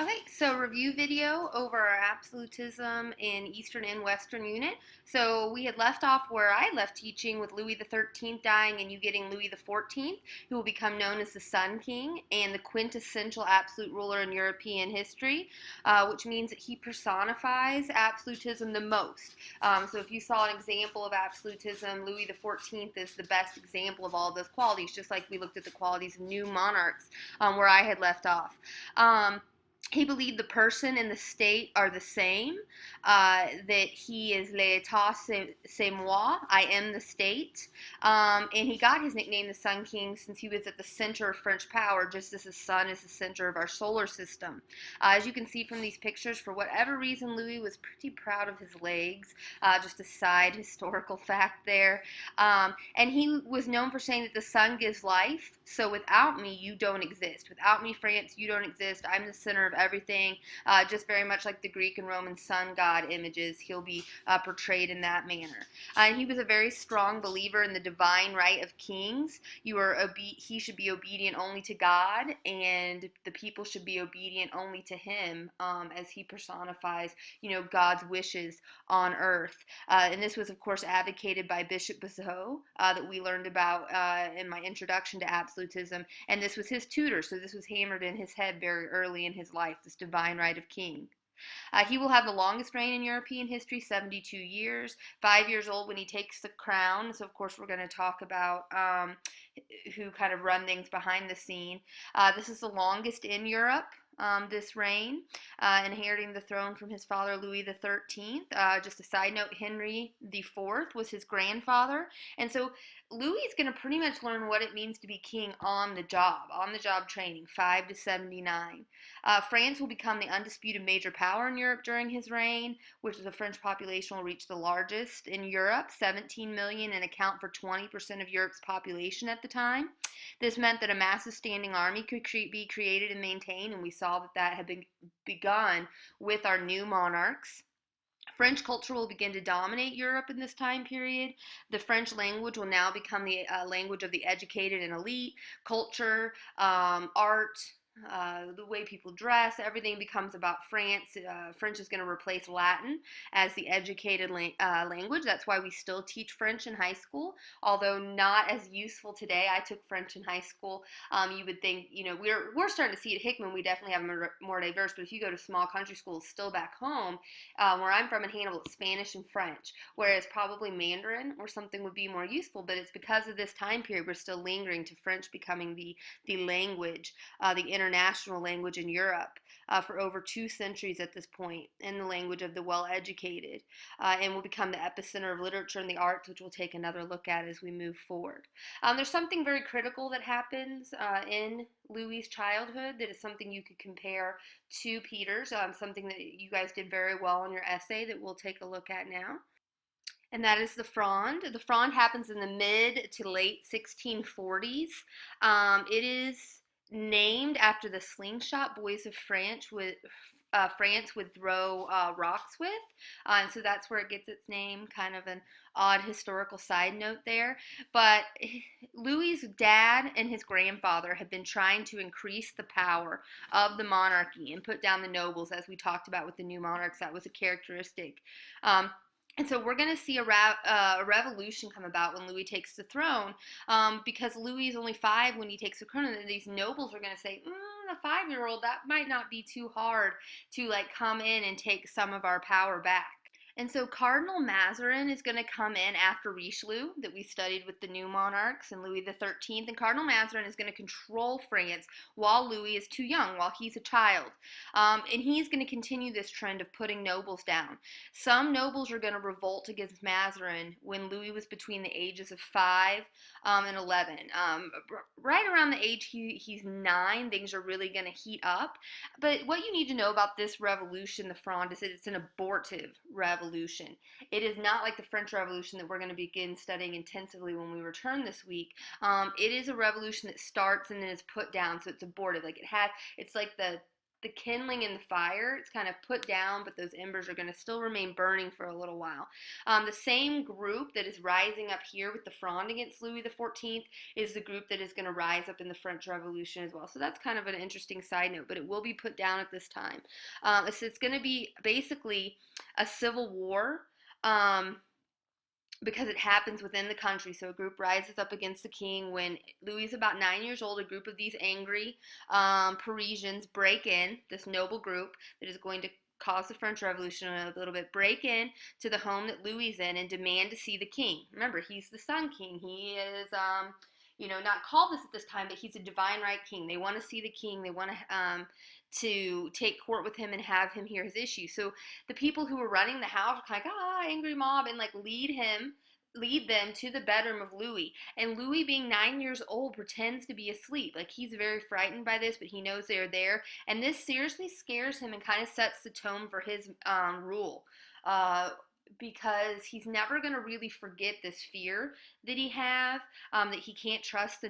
Okay, so review video over our Absolutism in Eastern and Western unit. So we had left off where I left teaching with Louis the 13th dying and you getting Louis the 14th, who will become known as the Sun King and the quintessential absolute ruler in European history, which means that he personifies absolutism the most. So if you saw an example of absolutism, Louis the 14th is the best example of all those qualities, just like we looked at the qualities of new monarchs where I had left off. He believed the person and the state are the same, that he is l'état c'est moi, I am the state, and he got his nickname the Sun King since he was at the center of French power, just as the sun is the center of our solar system. As you can see from these pictures, for whatever reason, Louis was pretty proud of his legs, just a side historical fact there, and he was known for saying that the sun gives life, so without me, you don't exist. Without me, France, you don't exist. I'm the center of everything, just very much like the Greek and Roman sun god images. He'll be portrayed in that manner. And he was a very strong believer in the divine right of kings. He should be obedient only to God, and the people should be obedient only to him, as he personifies, God's wishes on earth. And this was, of course, advocated by Bishop Bazot, that we learned about in my introduction to absolutism. And this was his tutor, so this was hammered in his head very early in his life, this divine right of king. He will have the longest reign in European history, 72 years, 5 years old when he takes the crown. So, of course, we're going to talk about who kind of run things behind the scene. This is the longest in Europe. This reign, inheriting the throne from his father Louis the 13th. Just a side note, Henry the 4th was his grandfather, and so Louis is going to pretty much learn what it means to be king on the job training, 5 to 79. France will become the undisputed major power in Europe during his reign, which the French population will reach the largest in Europe, 17 million, and account for 20% of Europe's population at the time. This meant that a massive standing army could be created and maintained, and we saw that had been begun with our new monarchs. French culture will begin to dominate Europe in this time period. The French language will now become the language of the educated and elite. Culture, art, the way people dress, everything becomes about France. French is going to replace Latin as the educated language. That's why we still teach French in high school, although not as useful today. I took French in high school. You would think, we're starting to see at Hickman, we definitely have more diverse, but if you go to small country schools still back home, where I'm from in Hannibal, it's Spanish and French, whereas probably Mandarin or something would be more useful, but it's because of this time period we're still lingering to French becoming the language, the international language in Europe for over 2 centuries at this point, and the language of the well-educated, and will become the epicenter of literature and the arts, which we'll take another look at as we move forward. There's something very critical that happens in Louis's childhood that is something you could compare to Peter's, something that you guys did very well in your essay that we'll take a look at now. And that is the Fronde. The Fronde happens in the mid to late 1640s. It is named after the slingshot boys of France would throw rocks with, and so that's where it gets its name. Kind of an odd historical side note there. But Louis's dad and his grandfather had been trying to increase the power of the monarchy and put down the nobles, as we talked about with the new monarchs. That was a characteristic. And so we're going to see a revolution come about when Louis takes the throne, because Louis is only 5 when he takes the throne, and these nobles are going to say, the 5-year-old, that might not be too hard to come in and take some of our power back. And so Cardinal Mazarin is going to come in after Richelieu, that we studied with the new monarchs and Louis the 13th. And Cardinal Mazarin is going to control France while Louis is too young, while he's a child. And he's going to continue this trend of putting nobles down. Some nobles are going to revolt against Mazarin when Louis was between the ages of 5 and 11. Right around the age he's 9, things are really going to heat up. But what you need to know about this revolution, the Fronde, is that it's an abortive revolution. It is not like the French Revolution that we're going to begin studying intensively when we return this week. It is a revolution that starts and then is put down, so it's abortive. It's like the the kindling in the fire. It's kind of put down, but those embers are going to still remain burning for a little while. The same group that is rising up here with the Fronde against Louis XIV is the group that is going to rise up in the French Revolution as well. So that's kind of an interesting side note, but it will be put down at this time. It's going to be basically a civil war. Because it happens within the country. So a group rises up against the king when Louis is about 9 years old. A group of these angry Parisians break in, this noble group that is going to cause the French Revolution a little bit, break in to the home that Louis is in and demand to see the king. Remember, he's the Sun King. He is, not called this at this time, but he's a divine right king. They want to see the king. They want to take court with him and have him hear his issues. So the people who were running the house are kind of like, angry mob, and like lead them to the bedroom of Louis. And Louis, being 9 years old, pretends to be asleep. Like, he's very frightened by this, but he knows they're there. And this seriously scares him and kind of sets the tone for his rule. Because he's never going to really forget this fear that he have, that he can't trust the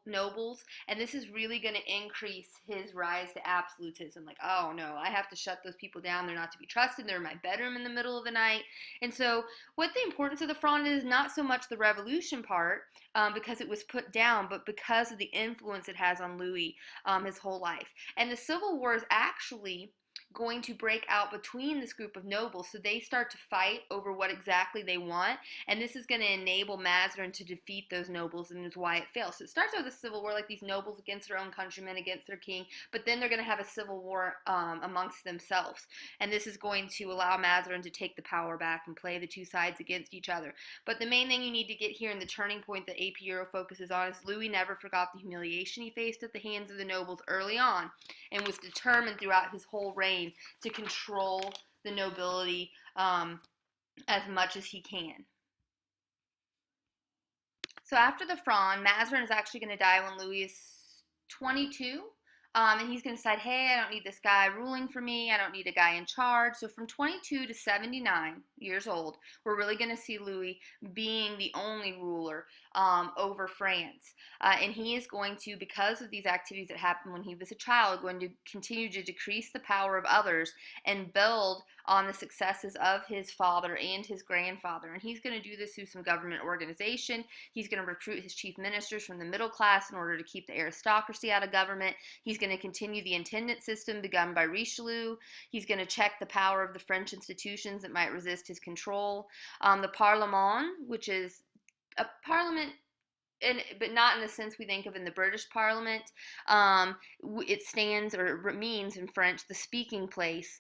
nobles, and this is really going to increase his rise to absolutism. Like, oh no, I have to shut those people down. They're not to be trusted. They're in my bedroom in the middle of the night. And so what the importance of the Fronde is not so much the revolution part, because it was put down, but because of the influence it has on Louis his whole life. And the Civil War is actually going to break out between this group of nobles, so they start to fight over what exactly they want, and this is going to enable Mazarin to defeat those nobles, and is why it fails. So it starts with a civil war, like these nobles against their own countrymen, against their king, but then they're going to have a civil war amongst themselves, and this is going to allow Mazarin to take the power back and play the two sides against each other. But the main thing you need to get here, and the turning point that AP Euro focuses on, is Louis never forgot the humiliation he faced at the hands of the nobles early on, and was determined throughout his whole reign to control the nobility as much as he can. So after the Fronde, Mazarin is actually going to die when Louis is 22. And he's going to decide, hey, I don't need this guy ruling for me. I don't need a guy in charge. So from 22 to 79 years old, we're really going to see Louis being the only ruler over France. And he is going to, because of these activities that happened when he was a child, going to continue to decrease the power of others and build on the successes of his father and his grandfather. And he's going to do this through some government organization. He's going to recruit his chief ministers from the middle class in order to keep the aristocracy out of government. He's going to continue the intendant system begun by Richelieu. He's going to check the power of the French institutions that might resist his control. The Parlement, which is a parliament, but not in the sense we think of in the British Parliament. It stands, or means in French, the speaking place.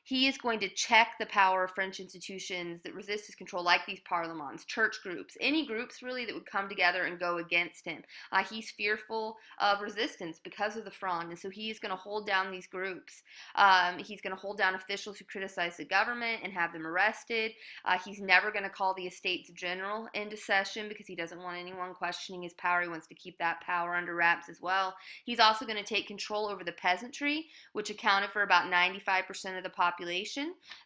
He is going to check the power of French institutions that resist his control, like these parlements, church groups, any groups really that would come together and go against him. He's fearful of resistance because of the Fronde, and so he's going to hold down these groups. He's going to hold down officials who criticize the government and have them arrested. He's never going to call the Estates General into session because he doesn't want anyone questioning his power. He wants to keep that power under wraps as well. He's also going to take control over the peasantry, which accounted for about 95% of the population.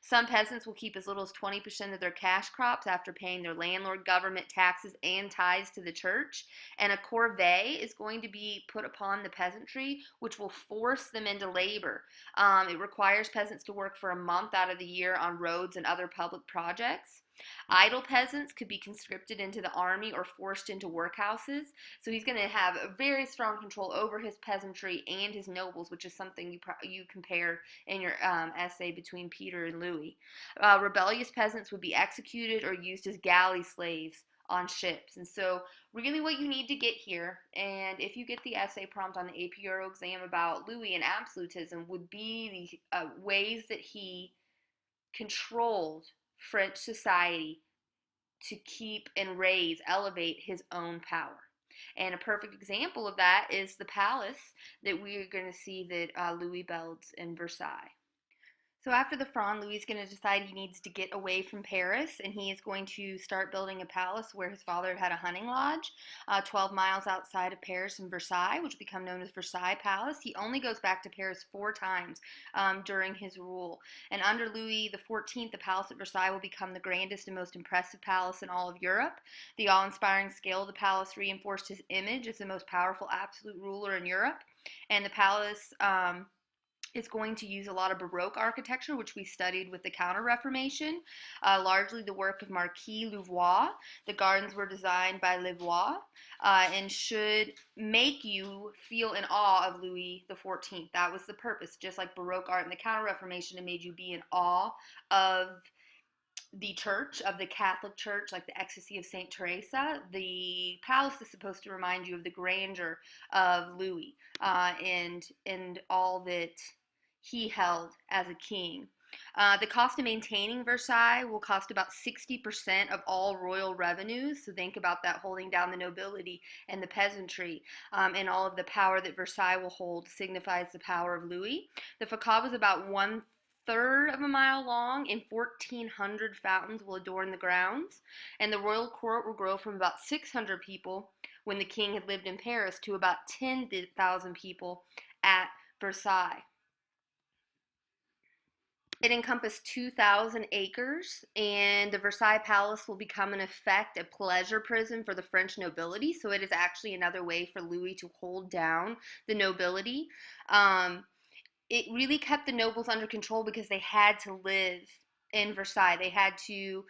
Some peasants will keep as little as 20% of their cash crops after paying their landlord, government, taxes, and tithes to the church. And a corvée is going to be put upon the peasantry, which will force them into labor. It requires peasants to work for a month out of the year on roads and other public projects. Idle peasants could be conscripted into the army or forced into workhouses. So he's going to have a very strong control over his peasantry and his nobles, which is something you compare in your essay between Peter and Louis. Rebellious peasants would be executed or used as galley slaves on ships. And so really what you need to get here, and if you get the essay prompt on the AP Euro exam about Louis and absolutism, would be the ways that he controlled French society to keep and elevate his own power. And a perfect example of that is the palace that we're going to see that Louis builds in Versailles. So after the Fronde, Louis is going to decide he needs to get away from Paris, and he is going to start building a palace where his father had a hunting lodge, 12 miles outside of Paris in Versailles, which will become known as Versailles Palace. He only goes back to Paris 4 times during his rule. And under Louis XIV, the palace at Versailles will become the grandest and most impressive palace in all of Europe. The awe-inspiring scale of the palace reinforced his image as the most powerful absolute ruler in Europe. And the palace is going to use a lot of Baroque architecture, which we studied with the Counter-Reformation, largely the work of Marquis Louvois. The gardens were designed by Louvois and should make you feel in awe of Louis XIV. That was the purpose. Just like Baroque art and the Counter-Reformation, it made you be in awe of the church, of the Catholic Church, like the ecstasy of Saint Teresa. The palace is supposed to remind you of the grandeur of Louis and all that he held as a king. The cost of maintaining Versailles will cost about 60% of all royal revenues. So think about that, holding down the nobility and the peasantry, and all of the power that Versailles will hold signifies the power of Louis. The facade was about 1/3 of a mile long, and 1,400 fountains will adorn the grounds. And the royal court will grow from about 600 people when the king had lived in Paris to about 10,000 people at Versailles. It encompassed 2,000 acres, and the Versailles Palace will become, in effect, a pleasure prison for the French nobility. So it is actually another way for Louis to hold down the nobility. It really kept the nobles under control because they had to live in Versailles. They had to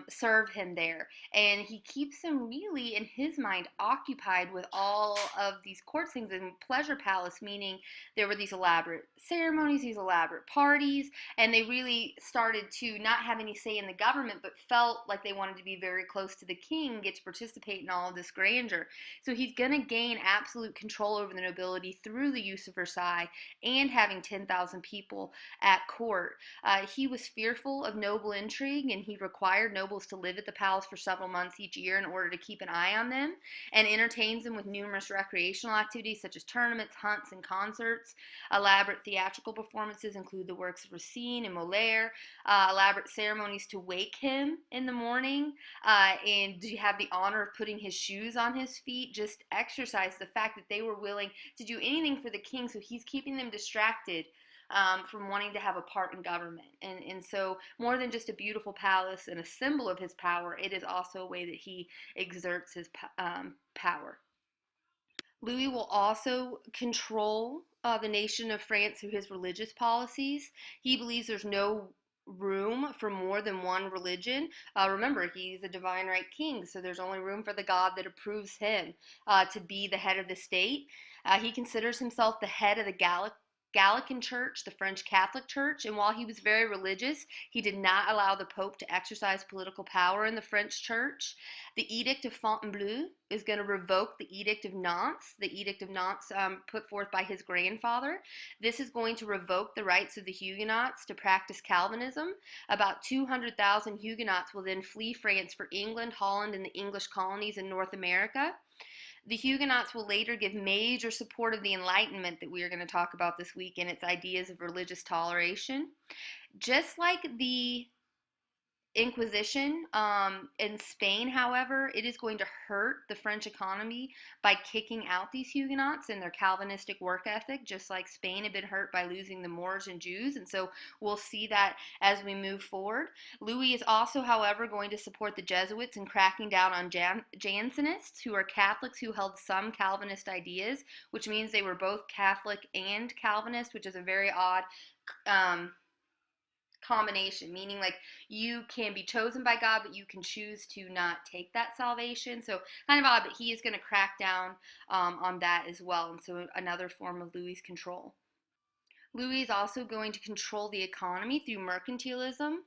serve him there. And he keeps them really, in his mind, occupied with all of these court things in Pleasure Palace, meaning there were these elaborate ceremonies, these elaborate parties, and they really started to not have any say in the government, but felt like they wanted to be very close to the king, get to participate in all of this grandeur. So he's going to gain absolute control over the nobility through the use of Versailles and having 10,000 people at court. He was fearful of noble intrigue, and he required nobles to live at the palace for several months each year in order to keep an eye on them, and entertains them with numerous recreational activities such as tournaments, hunts, and concerts. Elaborate theatrical performances include the works of Racine and Moliere, elaborate ceremonies to wake him in the morning, and to have the honor of putting his shoes on his feet. Just exercise the fact that they were willing to do anything for the king, so he's keeping them distracted from wanting to have a part in government. And so more than just a beautiful palace and a symbol of his power, it is also a way that he exerts his power. Louis will also control the nation of France through his religious policies. He believes there's no room for more than one religion. Remember, he's a divine right king, so there's only room for the God that approves him to be the head of the state. He considers himself the head of the Gallican Church, the French Catholic Church, and while he was very religious, he did not allow the Pope to exercise political power in the French Church. The Edict of Fontainebleau is going to revoke the Edict of Nantes, put forth by his grandfather. This is going to revoke the rights of the Huguenots to practice Calvinism. About 200,000 Huguenots will then flee France for England, Holland, and the English colonies in North America. The Huguenots will later give major support of the Enlightenment that we are going to talk about this week and its ideas of religious toleration. Just like the Inquisition in Spain, however, it is going to hurt the French economy by kicking out these Huguenots and their Calvinistic work ethic, just like Spain had been hurt by losing the Moors and Jews. And so we'll see that as we move forward. Louis is also, however, going to support the Jesuits in cracking down on Jansenists, who are Catholics who held some Calvinist ideas, which means they were both Catholic and Calvinist, which is a very odd combination, meaning like you can be chosen by God, but you can choose to not take that salvation. So kind of odd, but he is going to crack down on that as well. And so another form of Louis' control. Louis is also going to control the economy through mercantilism.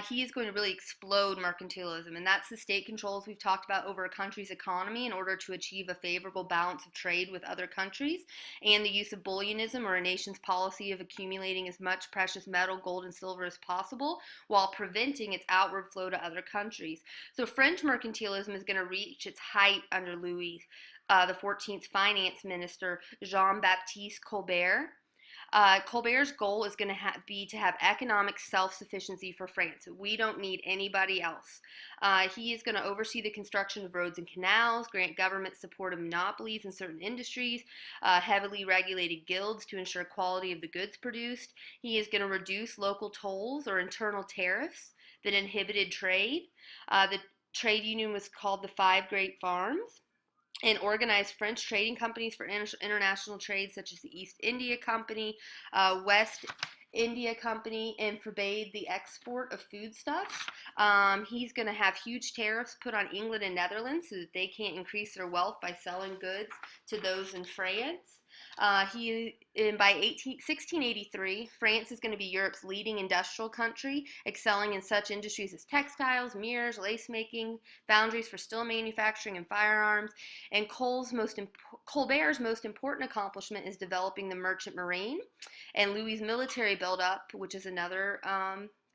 He is going to really explode mercantilism, and that's the state controls we've talked about over a country's economy in order to achieve a favorable balance of trade with other countries, and the use of bullionism, or a nation's policy of accumulating as much precious metal, gold, and silver as possible while preventing its outward flow to other countries. So French mercantilism is going to reach its height under Louis the 14th's finance minister, Jean-Baptiste Colbert. Colbert's goal is going to be to have economic self-sufficiency for France. We don't need anybody else. He is going to oversee the construction of roads and canals, grant government support of monopolies in certain industries, heavily regulated guilds to ensure quality of the goods produced. He is going to reduce local tolls or internal tariffs that inhibited trade. The trade union was called the Five Great Farms. and organized French trading companies for international trade, such as the East India Company, West India Company, and forbade the export of foodstuffs. He's going to have huge tariffs put on England and Netherlands so that they can't increase their wealth by selling goods to those in France. By 1683, France is going to be Europe's leading industrial country, excelling in such industries as textiles, mirrors, lace making, foundries for steel manufacturing, and firearms. And Colbert's most important accomplishment is developing the merchant marine. And Louis's military buildup, which is another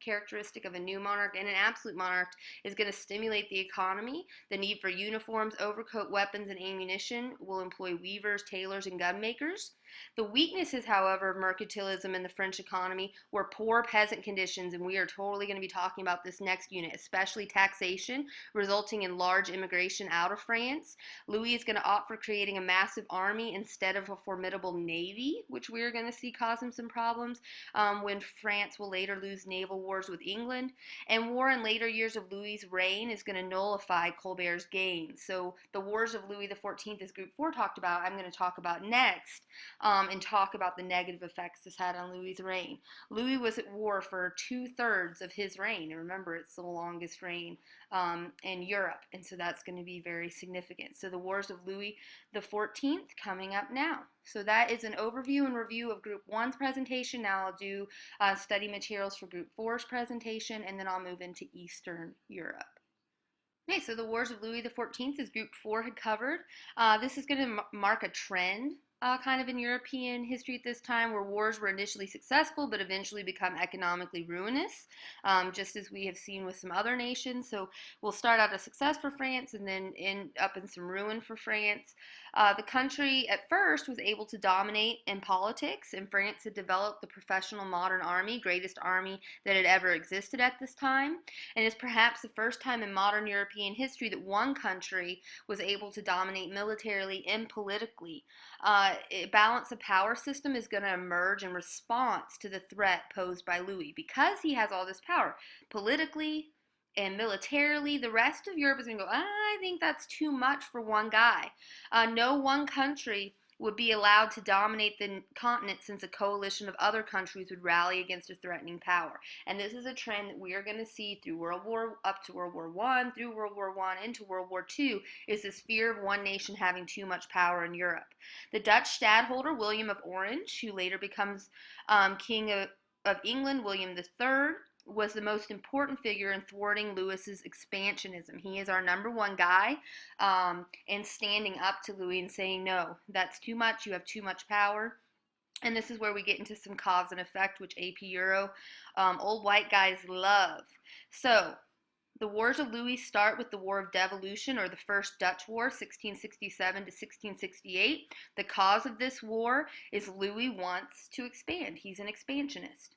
characteristic of a new monarch and an absolute monarch, is going to stimulate the economy. The need for uniforms, overcoat, weapons, and ammunition will employ weavers, tailors, and gun makers. The weaknesses, however, of mercantilism in the French economy were poor peasant conditions, and we are totally going to be talking about this next unit, especially taxation, resulting in large immigration out of France. Louis is going to opt for creating a massive army instead of a formidable navy, which we're going to see cause him some problems when France will later lose naval wars with England. And war in later years of Louis's reign is going to nullify Colbert's gains. So the wars of Louis XIV, as Group 4 talked about, I'm going to talk about next. And talk about the negative effects this had on Louis's reign. Louis was at war for 2/3 of his reign, and remember, it's the longest reign in Europe, and so that's going to be very significant. So the wars of Louis XIV coming up now. So that is an overview and review of Group 1's presentation. Now I'll do study materials for Group 4's presentation, and then I'll move into Eastern Europe. Okay, so the Wars of Louis XIV, as Group 4 had covered. This is going to mark a trend kind of in European history at this time, where wars were initially successful but eventually become economically ruinous, just as we have seen with some other nations. So we'll start out a success for France and then end up in some ruin for France. The country at first was able to dominate in politics, and France had developed the professional modern army, greatest army that had ever existed at this time, and it's perhaps the first time in modern European history that one country was able to dominate militarily and politically. A balance of power system is going to emerge in response to the threat posed by Louis. Because he has all this power politically and militarily, the rest of Europe is going to go, I think that's too much for one guy. No one country would be allowed to dominate the continent, since a coalition of other countries would rally against a threatening power. And this is a trend that we are going to see through up to World War I, through World War I, into World War II, is this fear of one nation having too much power in Europe. The Dutch stadtholder, William of Orange, who later becomes King of England, William III, was the most important figure in thwarting Louis's expansionism. He is our number one guy, and standing up to Louis and saying, no, that's too much, you have too much power. And this is where we get into some cause and effect, which AP Euro old white guys love. So the wars of Louis start with the War of Devolution, or the First Dutch War, 1667 to 1668. The cause of this war is Louis wants to expand. He's an expansionist.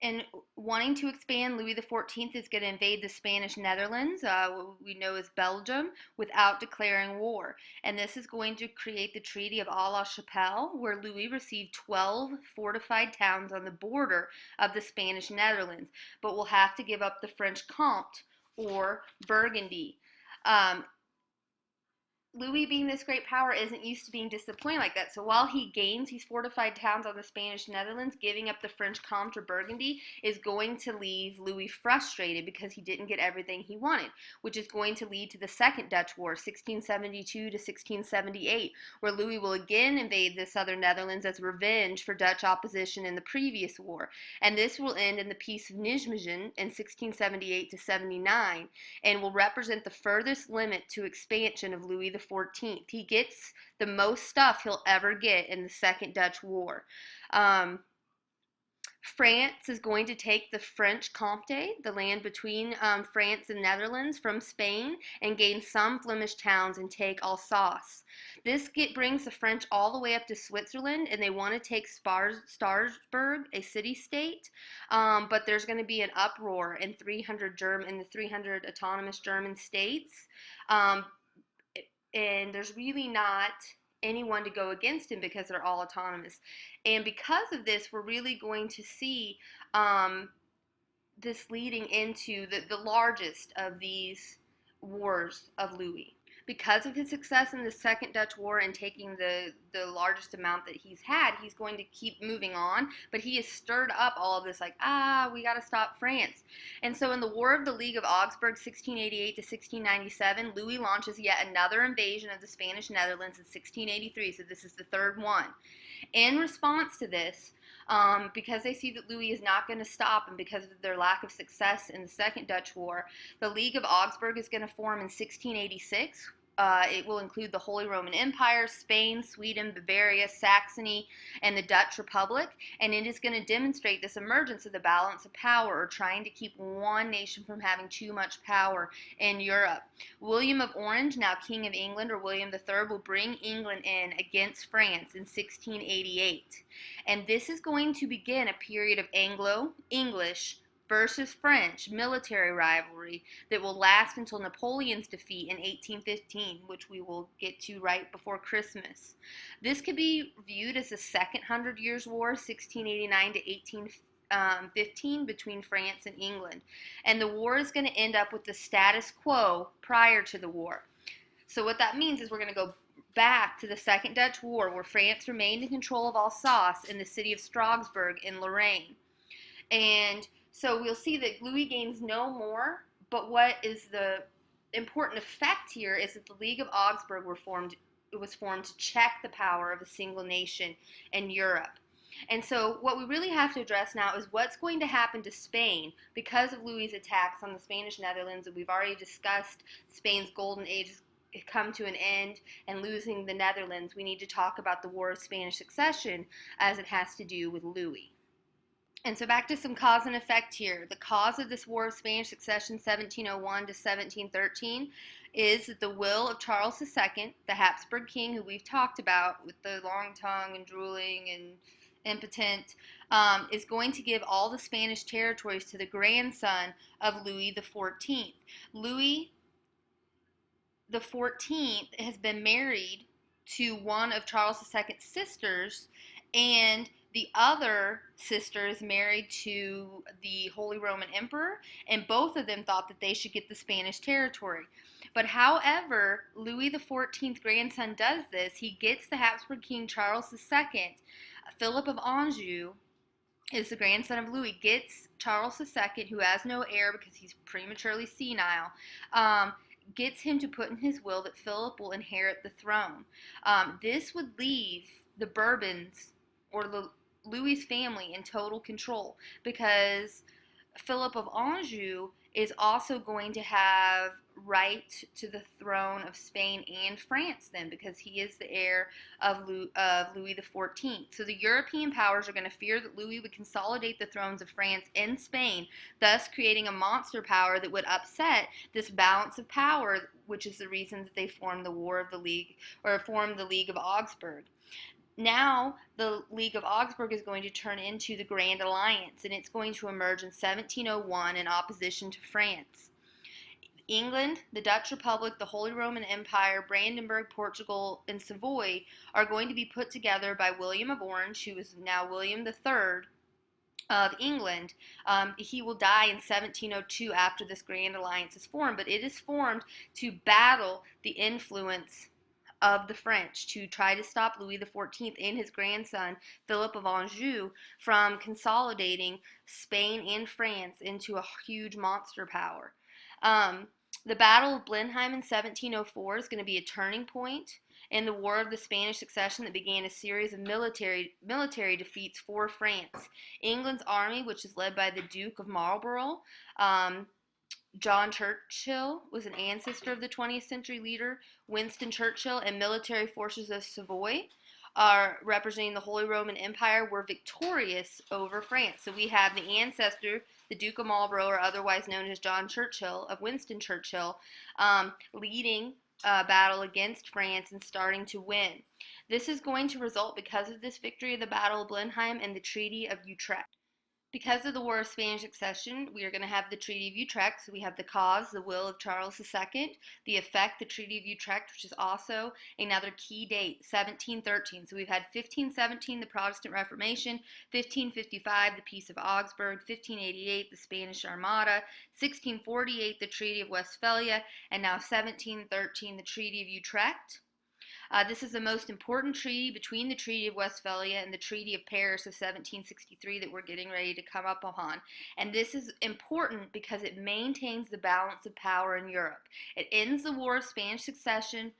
And wanting to expand, Louis XIV is going to invade the Spanish Netherlands, what we know as Belgium, without declaring war. And this is going to create the Treaty of Aix-la-Chapelle, where Louis received 12 fortified towns on the border of the Spanish Netherlands, but will have to give up the French Comte, or Burgundy. Louis, being this great power, isn't used to being disappointed like that. So while he gains these fortified towns on the Spanish Netherlands, giving up the French Comte or Burgundy is going to leave Louis frustrated because he didn't get everything he wanted, which is going to lead to the Second Dutch War, 1672 to 1678, where Louis will again invade the southern Netherlands as revenge for Dutch opposition in the previous war. And this will end in the Peace of Nijmegen in 1678 to 79, and will represent the furthest limit to expansion of Louis XIV. He gets the most stuff he'll ever get in the Second Dutch War. France is going to take the French Comté, the land between France and Netherlands, from Spain, and gain some Flemish towns and take Alsace. This brings the French all the way up to Switzerland, and they want to take Strasbourg, a city-state, but there's going to be an uproar in the 300 autonomous German states. And there's really not anyone to go against him because they're all autonomous. And because of this, we're really going to see this leading into the largest of these wars of Louis. Because of his success in the Second Dutch War and taking the largest amount that he's had, he's going to keep moving on. But he has stirred up all of this, like, we got to stop France. And so in the War of the League of Augsburg, 1688 to 1697, Louis launches yet another invasion of the Spanish Netherlands in 1683. So this is the third one. In response to this, because they see that Louis is not going to stop, and because of their lack of success in the Second Dutch War, the League of Augsburg is going to form in 1686. It will include the Holy Roman Empire, Spain, Sweden, Bavaria, Saxony, and the Dutch Republic, and it is going to demonstrate this emergence of the balance of power, or trying to keep one nation from having too much power in Europe. William of Orange, now King of England, or William III, will bring England in against France in 1688, and this is going to begin a period of Anglo-English versus French military rivalry that will last until Napoleon's defeat in 1815, which we will get to right before Christmas. This could be viewed as the Second Hundred Years' War, 1689 to 1815, between France and England. And the war is going to end up with the status quo prior to the war. So what that means is we're going to go back to the Second Dutch War, where France remained in control of Alsace and the city of Strasbourg in Lorraine. And so we'll see that Louis gains no more, but what is the important effect here is that the League of Augsburg was formed to check the power of a single nation in Europe. And so what we really have to address now is what's going to happen to Spain because of Louis's attacks on the Spanish Netherlands. And we've already discussed Spain's golden age has come to an end and losing the Netherlands. We need to talk about the War of Spanish Succession as it has to do with Louis. And so back to some cause and effect here. The cause of this War of Spanish Succession, 1701 to 1713, is that the will of Charles II, the Habsburg king who we've talked about with the long tongue and drooling and impotent, is going to give all the Spanish territories to the grandson of Louis XIV. Louis XIV has been married to one of Charles II's sisters, and the other sister is married to the Holy Roman Emperor, and both of them thought that they should get the Spanish territory. But however Louis XIV grandson does this, he gets the Habsburg king Charles II. Philip of Anjou is the grandson of Louis, gets Charles II, who has no heir because he's prematurely senile, gets him to put in his will that Philip will inherit the throne. This would leave the Bourbons, or the Louis's family, in total control, because Philip of Anjou is also going to have right to the throne of Spain and France then, because he is the heir of Louis XIV. So the European powers are going to fear that Louis would consolidate the thrones of France and Spain, thus creating a monster power that would upset this balance of power, which is the reason that they formed the War of the League, or formed the League of Augsburg. Now, the League of Augsburg is going to turn into the Grand Alliance, and it's going to emerge in 1701 in opposition to France. England, the Dutch Republic, the Holy Roman Empire, Brandenburg, Portugal, and Savoy are going to be put together by William of Orange, who is now William III of England. He will die in 1702 after this Grand Alliance is formed, but it is formed to battle the influence of the French, to try to stop Louis XIV and his grandson Philip of Anjou from consolidating Spain and France into a huge monster power. The Battle of Blenheim in 1704 is going to be a turning point in the War of the Spanish Succession that began a series of military defeats for France. England's army, which is led by the Duke of Marlborough, John Churchill was an ancestor of the 20th century leader Winston Churchill, and military forces of Savoy, representing the Holy Roman Empire, were victorious over France. So we have the ancestor, the Duke of Marlborough, or otherwise known as John Churchill, of Winston Churchill, leading a battle against France and starting to win. This is going to result, because of this victory of the Battle of Blenheim, in the Treaty of Utrecht. Because of the War of Spanish Succession, we are going to have the Treaty of Utrecht. So we have the cause, the will of Charles II, the effect, the Treaty of Utrecht, which is also another key date, 1713. So we've had 1517, the Protestant Reformation, 1555, the Peace of Augsburg, 1588, the Spanish Armada, 1648, the Treaty of Westphalia, and now 1713, the Treaty of Utrecht. This is the most important treaty between the Treaty of Westphalia and the Treaty of Paris of 1763 that we're getting ready to come up upon. And this is important because it maintains the balance of power in Europe. It ends the War of Spanish Succession,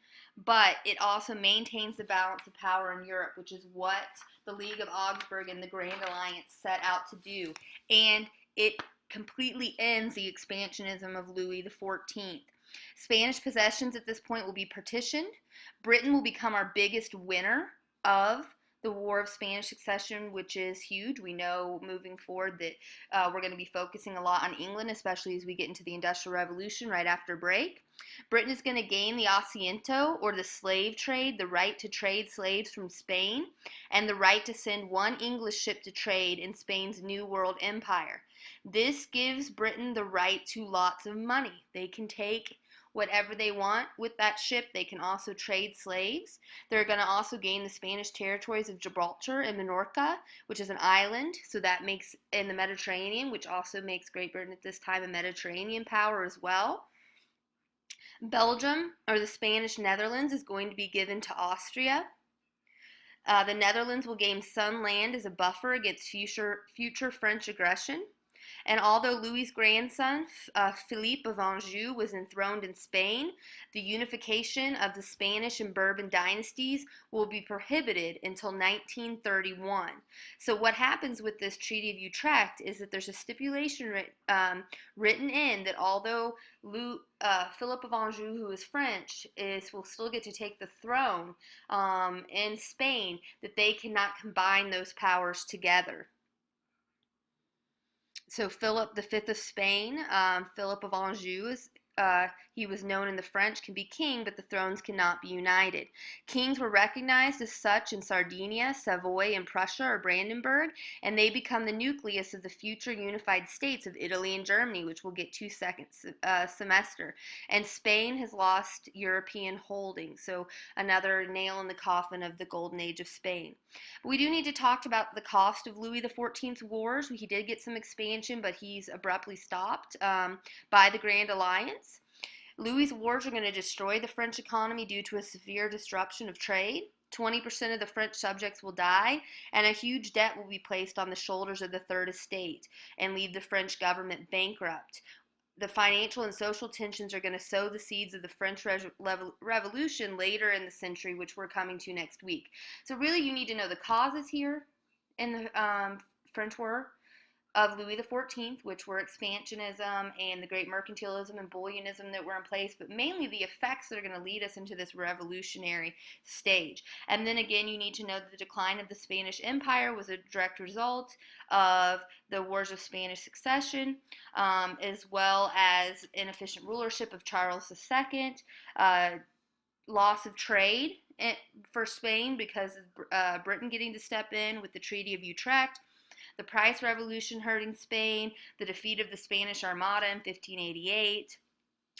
but it also maintains the balance of power in Europe, which is what the League of Augsburg and the Grand Alliance set out to do. And it completely ends the expansionism of Louis XIV. Spanish possessions at this point will be partitioned. Britain will become our biggest winner of the War of Spanish Succession, which is huge. We know moving forward that we're going to be focusing a lot on England, especially as we get into the Industrial Revolution right after break. Britain is going to gain the asiento, or the slave trade, the right to trade slaves from Spain, and the right to send one English ship to trade in Spain's New World Empire. This gives Britain the right to lots of money. They can take whatever they want with that ship. They can also trade slaves. They're going to also gain the Spanish territories of Gibraltar and Minorca, which is an island, so that makes in the Mediterranean, which also makes Great Britain at this time a Mediterranean power as well. Belgium, or the Spanish Netherlands, is going to be given to Austria. The Netherlands will gain some land as a buffer against future French aggression. And although Louis's grandson, Philippe of Anjou, was enthroned in Spain, the unification of the Spanish and Bourbon dynasties will be prohibited until 1931. So what happens with this Treaty of Utrecht is that there's a stipulation written in that although Philip of Anjou, who is French, will still get to take the throne in Spain, that they cannot combine those powers together. So Philip V of Spain, Philip of Anjou, he was known in the French, can be king, but the thrones cannot be united. Kings were recognized as such in Sardinia, Savoy, and Prussia or Brandenburg, and they become the nucleus of the future unified states of Italy and Germany, which we'll get to second semester. And Spain has lost European holdings, so another nail in the coffin of the golden age of Spain. But we do need to talk about the cost of Louis XIV's wars. He did get some expansion, but he's abruptly stopped by the Grand Alliance. Louis's wars are going to destroy the French economy due to a severe disruption of trade. 20% of the French subjects will die, and a huge debt will be placed on the shoulders of the Third Estate and leave the French government bankrupt. The financial and social tensions are going to sow the seeds of the French Revolution later in the century, which we're coming to next week. So really you need to know the causes here in the French War of Louis XIV, which were expansionism and the great mercantilism and bullionism that were in place, but mainly the effects that are going to lead us into this revolutionary stage. And then again, you need to know that the decline of the Spanish Empire was a direct result of the Wars of Spanish Succession, as well as inefficient rulership of Charles II, loss of trade for Spain because of Britain getting to step in with the Treaty of Utrecht, the Price Revolution hurting Spain, the defeat of the Spanish Armada in 1588,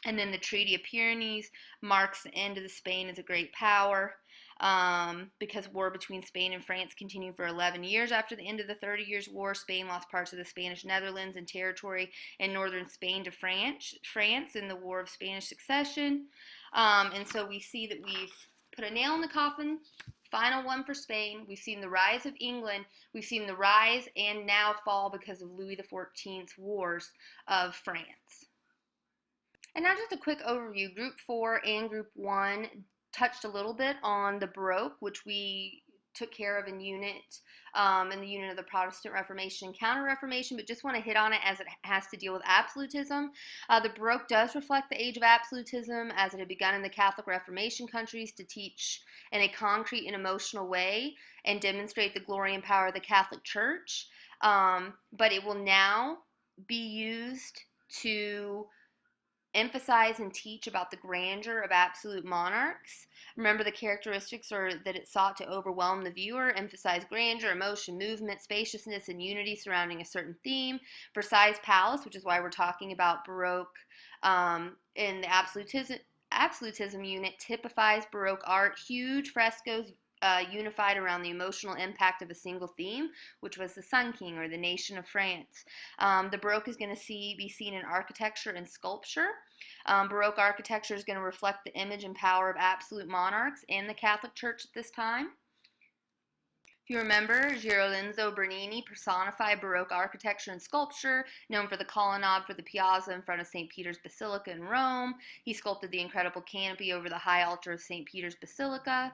and then the Treaty of Pyrenees marks the end of the Spain as a great power because war between Spain and France continued for 11 years after the end of the 30 Years' War. Spain lost parts of the Spanish Netherlands and territory in northern Spain to France in the War of Spanish Succession. And so we see that we've put a nail in the coffin. Final one for Spain. We've seen the rise of England. We've seen the rise and now fall because of Louis XIV's wars of France. And now just a quick overview. Group 4 and Group 1 touched a little bit on the Baroque, which we took care of in the unit of the Protestant Reformation and Counter-Reformation, but just want to hit on it as it has to deal with absolutism. The Baroque does reflect the age of absolutism as it had begun in the Catholic Reformation countries to teach in a concrete and emotional way and demonstrate the glory and power of the Catholic Church. But it will now be used to emphasize and teach about the grandeur of absolute monarchs. Remember, the characteristics are that it sought to overwhelm the viewer, emphasize grandeur, emotion, movement, spaciousness, and unity surrounding a certain theme. Versailles Palace, which is why we're talking about Baroque in the Absolutism unit, typifies Baroque art, huge frescoes unified around the emotional impact of a single theme, which was the Sun King or the nation of France. The Baroque is going to be seen in architecture and sculpture. Baroque architecture is going to reflect the image and power of absolute monarchs and the Catholic Church at this time. If you remember, Girolenzo Bernini personified Baroque architecture and sculpture, known for the colonnade for the piazza in front of St. Peter's Basilica in Rome. He sculpted the incredible canopy over the high altar of St. Peter's Basilica.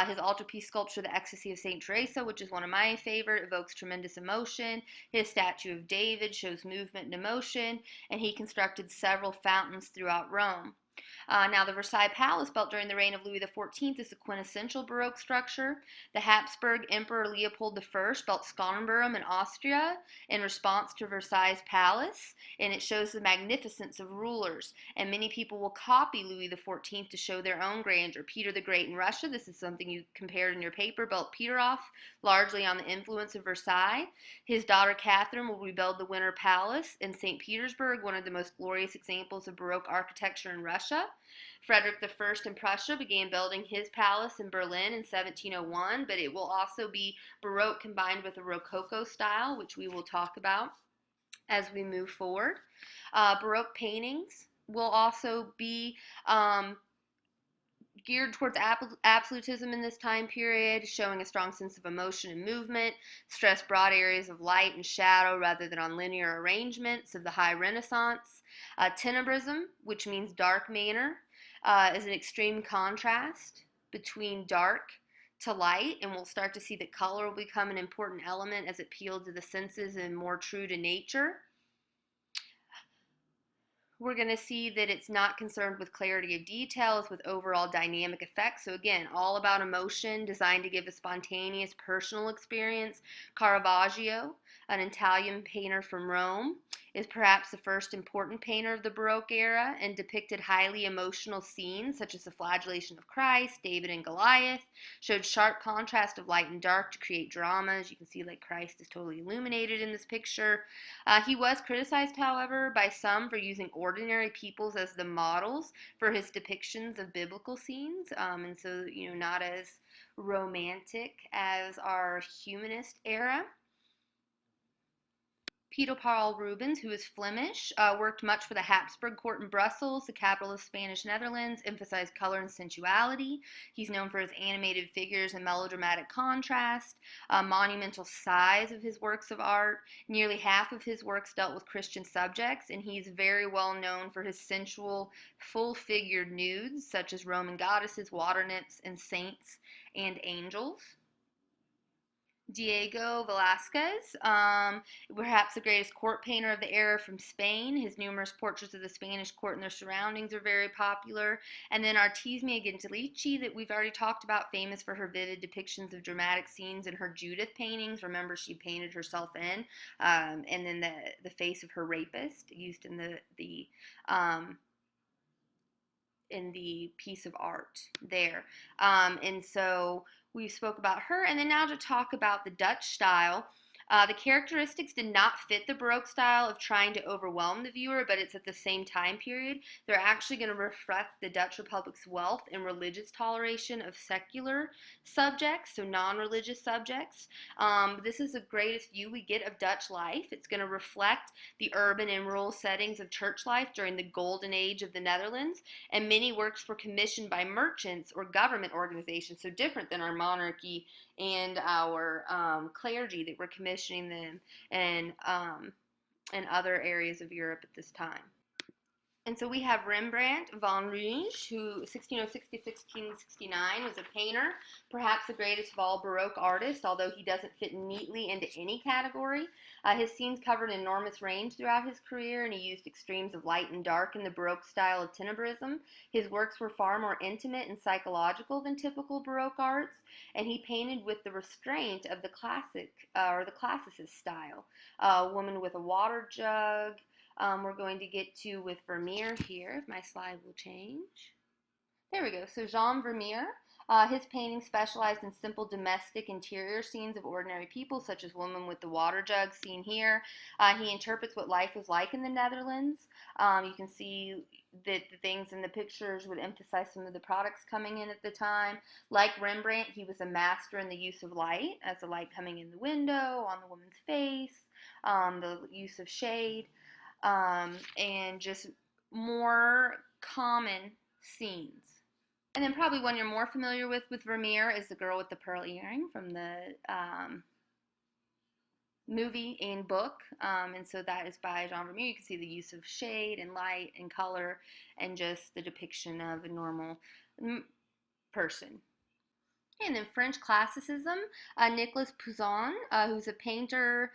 His altarpiece sculpture, the Ecstasy of St. Teresa, which is one of my favorite, evokes tremendous emotion. His statue of David shows movement and emotion, and he constructed several fountains throughout Rome. Now, the Versailles Palace, built during the reign of Louis XIV, is a quintessential Baroque structure. The Habsburg Emperor Leopold I built Schönbrunn in Austria in response to Versailles Palace, and it shows the magnificence of rulers. And many people will copy Louis XIV to show their own grandeur. Peter the Great in Russia, this is something you compared in your paper, built Peter off largely on the influence of Versailles. His daughter Catherine will rebuild the Winter Palace in St. Petersburg, one of the most glorious examples of Baroque architecture in Russia. Frederick I in Prussia began building his palace in Berlin in 1701, but it will also be Baroque combined with a Rococo style, which we will talk about as we move forward. Baroque paintings will also be geared towards absolutism in this time period, showing a strong sense of emotion and movement, stress broad areas of light and shadow rather than on linear arrangements of the high Renaissance. Tenebrism, which means dark manner, is an extreme contrast between dark to light, and we'll start to see that color will become an important element as it appeals to the senses and more true to nature. We're going to see that it's not concerned with clarity of details, with overall dynamic effects. So again, all about emotion, designed to give a spontaneous personal experience. Caravaggio, an Italian painter from Rome, is perhaps the first important painter of the Baroque era and depicted highly emotional scenes such as the flagellation of Christ, David and Goliath, showed sharp contrast of light and dark to create drama. As you can see, like Christ is totally illuminated in this picture. He was criticized, however, by some for using ordinary peoples as the models for his depictions of biblical scenes, and so, not as romantic as our humanist era. Peter Paul Rubens, who is Flemish, worked much for the Habsburg court in Brussels, the capital of Spanish Netherlands, emphasized color and sensuality. He's known for his animated figures and melodramatic contrast, monumental size of his works of art. Nearly half of his works dealt with Christian subjects, and he's very well known for his sensual, full-figured nudes, such as Roman goddesses, water nymphs, and saints and angels. Diego Velázquez, perhaps the greatest court painter of the era from Spain. His numerous portraits of the Spanish court and their surroundings are very popular. And then Artemisia Gentileschi, that we've already talked about, famous for her vivid depictions of dramatic scenes in her Judith paintings. Remember, she painted herself in, and then the face of her rapist used in the piece of art there. And so we spoke about her, and then now to talk about the Dutch style. The characteristics did not fit the Baroque style of trying to overwhelm the viewer, but it's at the same time period. They're actually going to reflect the Dutch Republic's wealth and religious toleration of secular subjects, so non-religious subjects. This is the greatest view we get of Dutch life. It's going to reflect the urban and rural settings of church life during the golden age of the Netherlands, and many works were commissioned by merchants or government organizations, so different than our monarchy and our clergy that were commissioning them in other areas of Europe at this time. And so we have Rembrandt van Rijn, who 1606 to 1669 was a painter, perhaps the greatest of all Baroque artists, although he doesn't fit neatly into any category. His scenes covered an enormous range throughout his career, and he used extremes of light and dark in the Baroque style of tenebrism. His works were far more intimate and psychological than typical Baroque arts, and he painted with the restraint of the classicist style. A woman with a water jug, we're going to get to with Vermeer here. If my slide will change. There we go. So Jean Vermeer, his paintings specialized in simple domestic interior scenes of ordinary people, such as woman with the water jug seen here. He interprets what life was like in the Netherlands. You can see that the things in the pictures would emphasize some of the products coming in at the time. Like Rembrandt, he was a master in the use of light, as the light coming in the window, on the woman's face, the use of shade, and just more common scenes. And then probably one you're more familiar with Vermeer is the girl with the pearl earring from the movie and book. And so that is by Jean Vermeer. You can see the use of shade and light and color and just the depiction of a normal person. And then French classicism, Nicolas Poussin, who's a painter.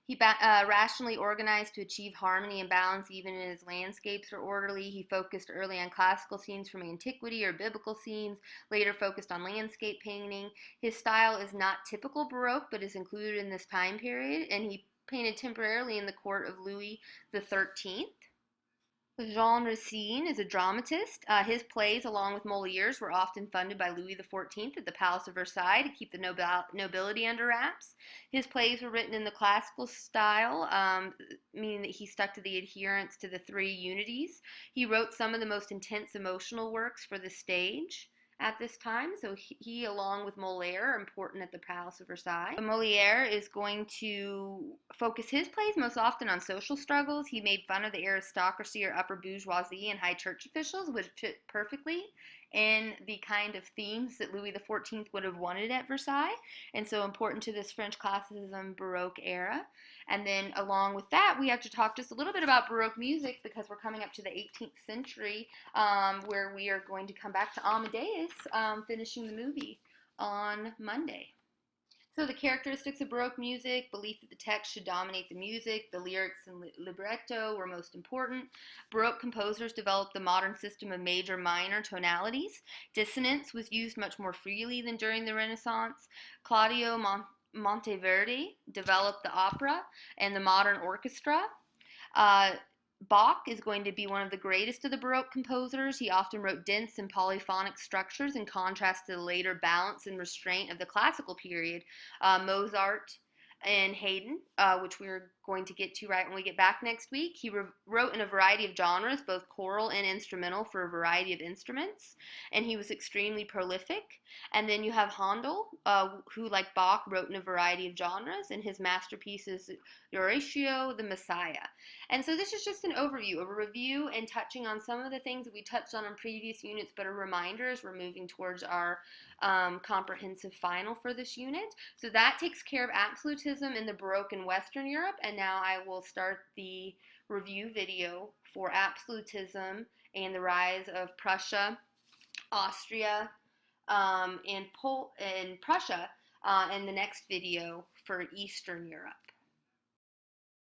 He rationally organized to achieve harmony and balance even in his landscapes are orderly. He focused early on classical scenes from antiquity or biblical scenes, later focused on landscape painting. His style is not typical Baroque, but is included in this time period, and he painted temporarily in the court of Louis XIII. Jean Racine is a dramatist. His plays, along with Molière's, were often funded by Louis XIV at the Palace of Versailles to keep the nobility under wraps. His plays were written in the classical style, meaning that he stuck to the adherence to the three unities. He wrote some of the most intense emotional works for the stage at this time, so he along with Molière are important at the Palace of Versailles. Molière is going to focus his plays most often on social struggles. He made fun of the aristocracy or upper bourgeoisie and high church officials, which fit perfectly in the kind of themes that Louis XIV would have wanted at Versailles, and so important to this French classicism Baroque era. And then along with that, we have to talk just a little bit about Baroque music because we're coming up to the 18th century, where we are going to come back to Amadeus, finishing the movie on Monday. So the characteristics of Baroque music: belief that the text should dominate the music, the lyrics and libretto were most important. Baroque composers developed the modern system of major-minor tonalities. Dissonance was used much more freely than during the Renaissance. Claudio Monteverdi developed the opera and the modern orchestra. Bach is going to be one of the greatest of the Baroque composers. He often wrote dense and polyphonic structures in contrast to the later balance and restraint of the classical period. Mozart and Haydn, which we're going to get to right when we get back next week. He wrote in a variety of genres, both choral and instrumental, for a variety of instruments, and he was extremely prolific. And then you have Handel, who, like Bach, wrote in a variety of genres, and his masterpiece is Horatio, the Messiah. And so this is just an overview, a review, and touching on some of the things that we touched on in previous units, but a reminder as we're moving towards our comprehensive final for this unit. So that takes care of absolutism in the Baroque in Western Europe, and now I will start the review video for absolutism and the rise of Prussia, Austria, and Prussia in the next video for Eastern Europe.